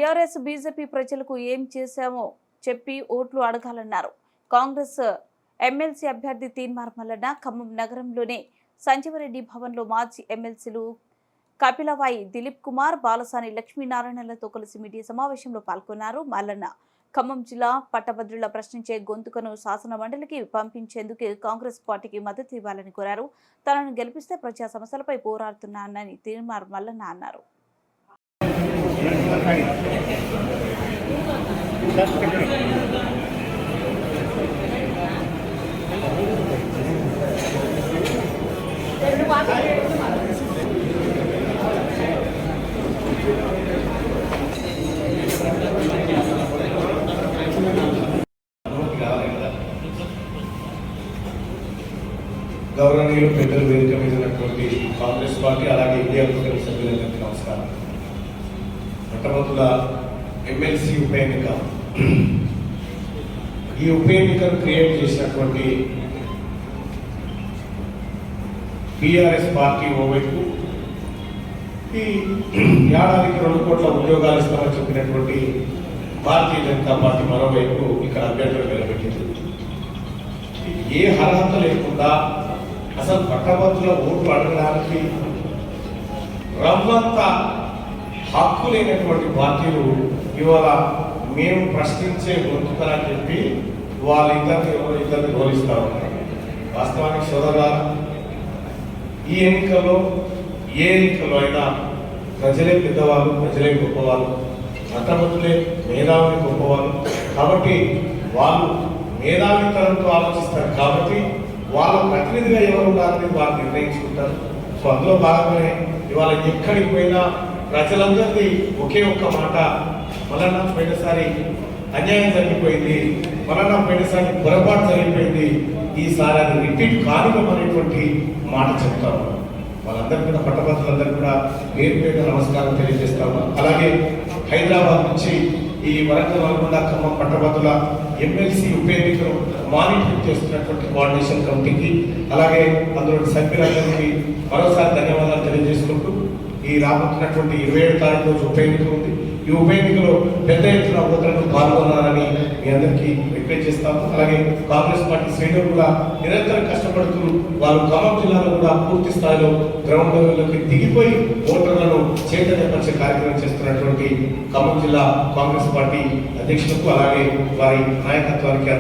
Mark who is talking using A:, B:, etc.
A: TRS BJP ప్రజలకు ఏం చేశామో చెప్పి ఓట్లు అడగాలన్నారు. కాంగ్రెస్ ఎమ్మెల్సీ అభ్యర్థి తీన్మార్ మల్లన్న ఖమ్మం నగరంలోని సంజీవరెడ్డి భవన్లో మాజీ ఎమ్మెల్సీలు కపిలవాయి దిలీప్ కుమార్, బాలసాని లక్ష్మీనారాయణలతో కలిసి మీడియా సమావేశంలో పాల్గొన్నారు. మల్లన్న ఖమ్మం జిల్లా పట్టభద్రుల ప్రశ్నించే గొంతుకను శాసన మండలికి పంపించేందుకు కాంగ్రెస్ పార్టీకి మద్దతు ఇవ్వాలని కోరారు. తనను గెలిపిస్తే ప్రజా సమస్యలపై పోరాడుతున్నానని తీన్మార్ మల్లన్న అన్నారు.
B: గౌరవనీయులు పెద్దలు వేదిక మీద ఉన్నటువంటి కాంగ్రెస్ పార్టీ అలాగే ఇండియా కూటమి సభ్యులందరికీ నమస్కారం. మొట్టమొదట ఎమ్మెల్సీ ఉప ఎన్నిక, ఈ ఉప ఎన్నికను క్రియేట్ చేసినటువంటి టీఆర్ఎస్ పార్టీ ఓవైపు ఈ ఏడాదికి 2 కోట్ల ఉద్యోగాలు ఇస్తామని చెప్పినటువంటి భారతీయ జనతా పార్టీ మరోవైపు ఇక్కడ అభ్యర్థులు నిలబెట్టింది. ఏ అర్హత లేకుండా అసలు పట్టభద్రుల ఓట్లు అడగడానికి రవ్వంత హక్కు లేనటువంటి పార్టీలు ఇవాళ మేము ప్రశ్నించే గొంతుకలని చెప్పి వాళ్ళిద్దరిని గౌరవిస్తూ ఉన్నారు. వాస్తవానికి సోదరుల ఈ ఎన్నికల్లో ఏ ఎన్నికల్లో అయినా ప్రజలే పెద్దవాళ్ళు, ప్రజలే గొప్పవాళ్ళు, పట్టభద్రులే మేధావులు గొప్పవాళ్ళు. కాబట్టి వాళ్ళు మేధావితనంతో ఆలోచిస్తారు. కాబట్టి వాళ్ళ ప్రతినిధిగా ఎవరు ఉండాలని వాళ్ళు నిర్ణయించుకుంటారు. సో అందులో భాగంగానే ఇవాళ ఎక్కడికి పోయినా ప్రజలందరినీ ఒకే ఒక్క మాట, మళ్ళా పోయినసారి అన్యాయం జరిగిపోయింది, మళ్ళా పోయినసారి పొరపాటు జరిగిపోయింది, ఈసారి అది రిపీట్ కానివ్వమనేటువంటి మాట చెప్తాము. వాళ్ళందరికీ కూడా పట్టభద్రులందరికీ కూడా పేరు పేరు నమస్కారం తెలియజేస్తాము. అలాగే హైదరాబాద్ నుంచి ఈ వరంగల్, నల్గొండ, ఖమ్మం పట్టభద్రుల ఎమ్మెల్సీ ఉప ఎన్నికను మానిటరింగ్ చేస్తున్నటువంటి కోఆర్డినేషన్ కమిటీకి అలాగే అందులో సభ్యులందరికీ మరోసారి ధన్యవాదాలు తెలియజేసుకుంటూ ఈ రాబోతున్నటువంటి 27 తారీఖు రోజు ఉప ఎన్నిక ఉంది. ఈ ఉప ఎన్నికలో పెద్ద ఎత్తున ఓటర్లు పాల్గొనాలని మీ అందరికీ రిక్వెస్ట్ చేస్తాము. అలాగే కాంగ్రెస్ పార్టీ శ్రేణులు కూడా నిరంతరం కష్టపడుతూ వాళ్ళు ఖమ్మం జిల్లాలో కూడా పూర్తి స్థాయిలో గ్రౌండ్ లెవెల్లోకి దిగిపోయి ఓటర్లను చైతన్యపరిచే కార్యక్రమం చేస్తున్నటువంటి ఖమ్మం జిల్లా కాంగ్రెస్ పార్టీ అధ్యక్షులకు అలాగే వారి నాయకత్వానికి